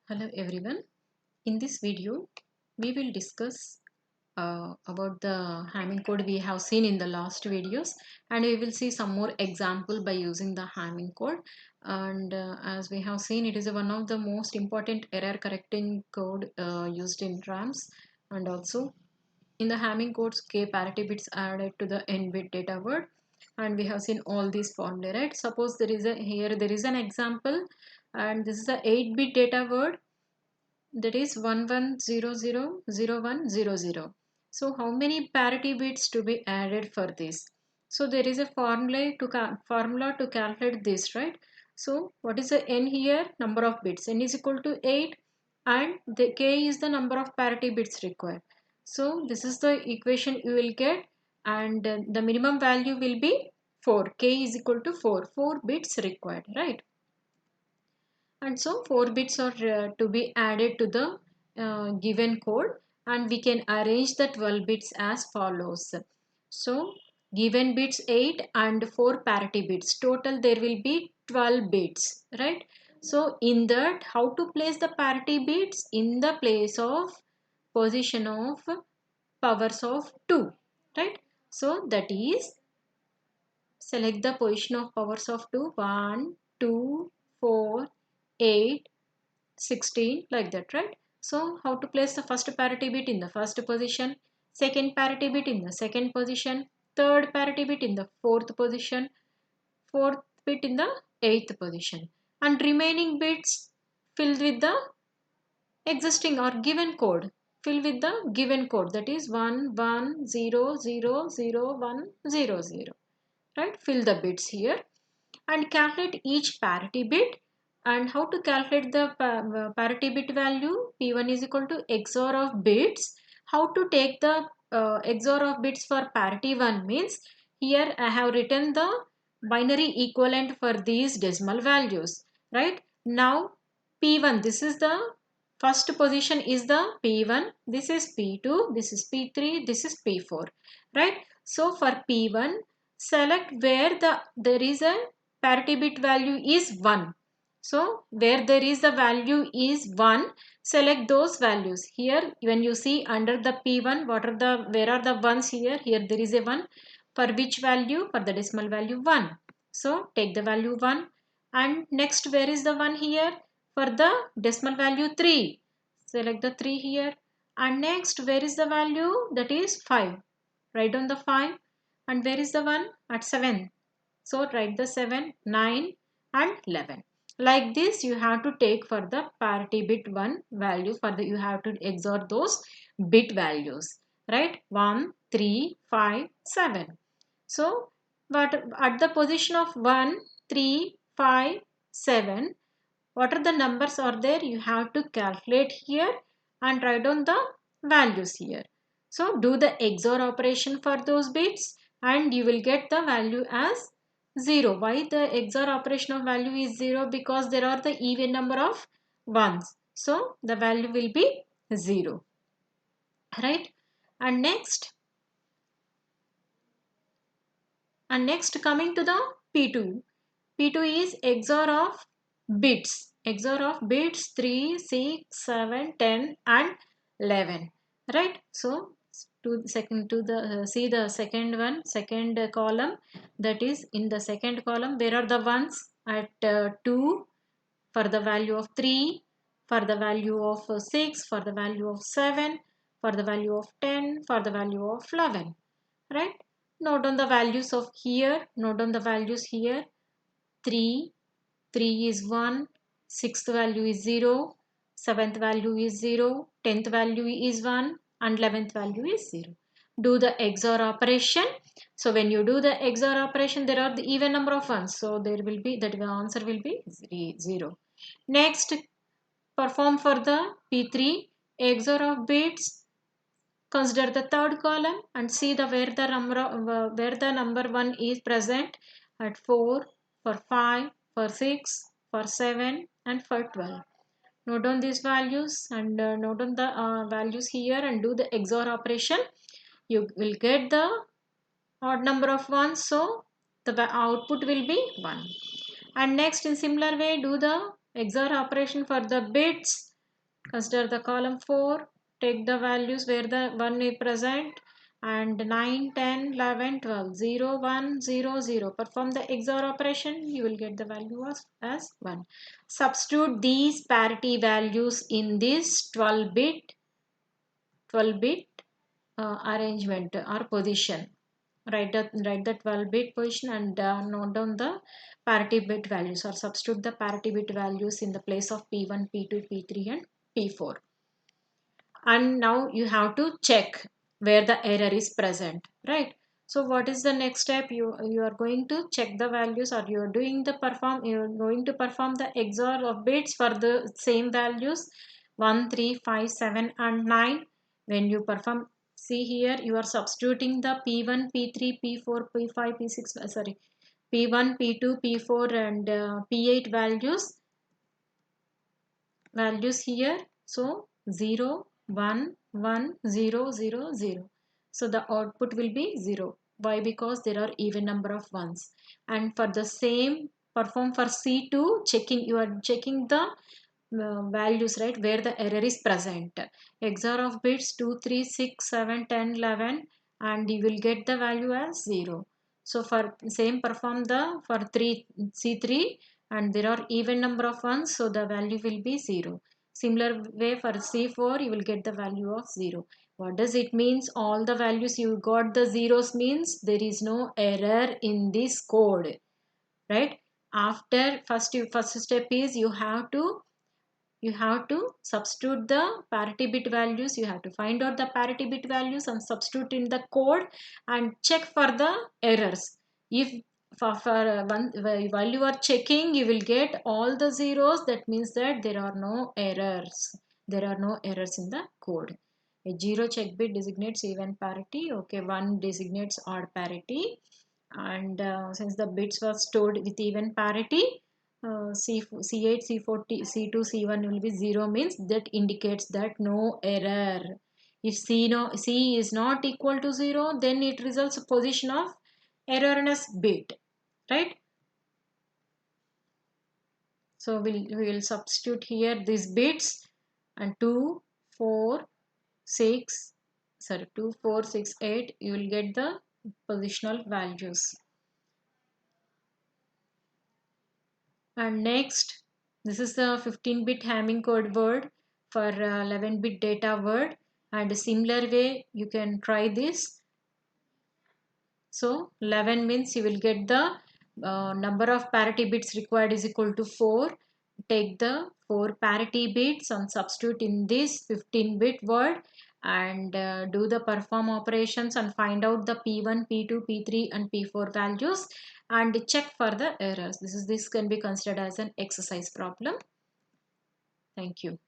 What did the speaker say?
Hello everyone. In this video, we will discuss about the Hamming code we have seen in the last videos, and we will see some more example by using the Hamming code. And as we have seen, it is one of the most important error correcting code used in RAMs, and also in the Hamming codes, k parity bits added to the n bit data word, and we have seen all these formulae, right? Suppose there is an example, and this is a 8-bit data word, that is 11000100. So how many parity bits to be added for this? So there is a formula to calculate this, right? So what is the n here? Number of bits. N is equal to 8 and the k is the number of parity bits required. So this is the equation you will get, and the minimum value will be 4. K is equal to 4. 4 bits required, right? And so 4 bits are to be added to the given code, and we can arrange the 12 bits as follows. So given bits 8 and 4 parity bits, total there will be 12 bits, right? So in that, how to place the parity bits? In the place of position of powers of 2, right? So that is, select the position of powers of 2, 1, 2, 4, 8, 16, like that, right? So how to place the first parity bit in the first position, second parity bit in the second position, third parity bit in the fourth position, fourth bit in the eighth position, and remaining bits filled with the existing or given code. Fill with the given code, that is 11000100, right? Fill the bits here and calculate each parity bit. And how to calculate the parity bit value? P1 is equal to XOR of bits. How to take the XOR of bits for parity 1 means, here I have written the binary equivalent for these decimal values, right? Now P1, this is the first position is the P1, this is P2, this is P3, this is P4, right? So for P1, select where there is a parity bit value is 1. So where there is the value is 1, select those values. Here when you see under the P1, where are the ones here? Here there is a 1. For which value? For the decimal value 1. So take the value 1, and next where is the 1 here? For the decimal value 3. Select the 3 here, and next where is the value? That is 5. Write down the 5, and where is the 1? At 7. So write the 7, 9 and 11. Like this you have to take for the parity bit 1 value. For the you have to XOR those bit values, right? 1, 3, 5, 7. So but at the position of 1, 3, 5, 7, what are the numbers are there? You have to calculate here and write down the values here. So do the XOR operation for those bits and you will get the value as 0. Why the XOR operation of value is 0? Because there are the even number of ones. So the value will be 0. Right? And next coming to the P2. P2 is XOR of bits. XOR of bits 3, 6, 7, 10 and 11. Right? So see the second one, second column, that is in the second column where are the ones? At 2, for the value of 3, for the value of 6, for the value of 7, for the value of 10, for the value of 11, right? Note down the values of here, note down the values here. 3, 3 is 1, 6th value is 0, 7th value is 0, 10th value is 1 and 11th value is 0. Do the XOR operation. So when you do the XOR operation, there are the even number of ones. So there will be, that the answer will be 0. Next, perform for the P3 XOR of bits. Consider the third column and see the where the number 1 is present at 4, for 5, for 6, for 7 and for 12. Note down these values and note down the values here and do the XOR operation. You will get the odd number of ones, so the output will be 1. And next in similar way do the XOR operation for the bits Consider the column 4, take the values where the 1 is present, and 9, 10, 11, 12, 0, 1, 0, 0. Perform the XOR operation, you will get the value as 1. Substitute these parity values in this 12-bit arrangement or position. Write the 12-bit position and note down the parity bit values, or substitute the parity bit values in the place of P1, P2, P3 and P4. And now you have to check where the error is present, right? So what is the next step? You are going to check the values, or you are going to perform the XOR of bits for the same values 1, 3, 5, 7 and 9. When you perform, see here, you are substituting the P1, P3, P4, P5, P6, sorry, P1, P2, P4 and P8 values here. So 0, 1, 1, 0, 0, 0. So the output will be 0. Why? Because there are even number of ones. And for the same, perform for C2, you are checking the values, right, where the error is present. XOR of bits 2, 3, 6, 7, 10, 11, and you will get the value as 0. So for same, perform the for 3 C3, and there are even number of ones, so the value will be 0. Similar way for C4, you will get the value of 0. What does it means? All the values you got the zeros means there is no error in this code, right? After first step is you have to substitute the parity bit values. You have to find out the parity bit values and substitute in the code and check for the errors. If while you are checking, you will get all the zeros, that means that there are no errors. There are no errors in the code. A 0 check bit designates even parity. Okay, 1 designates odd parity. And since the bits were stored with even parity, C8, C40, C2, C1 will be 0, means that indicates that no error. If C is not equal to 0, then it results a position of erroneous bit, right? So we will substitute here these bits, and 2, 4, 6, sorry, 2, 4, 6, 8, you will get the positional values. And next, this is the 15-bit Hamming code word for 11-bit data word, and a similar way you can try this. So 11 means you will get the number of parity bits required is equal to 4. Take the 4 parity bits and substitute in this 15-bit word, and do the perform operations and find out the P1, P2, P3 and P4 values and check for the errors. This can be considered as an exercise problem. Thank you.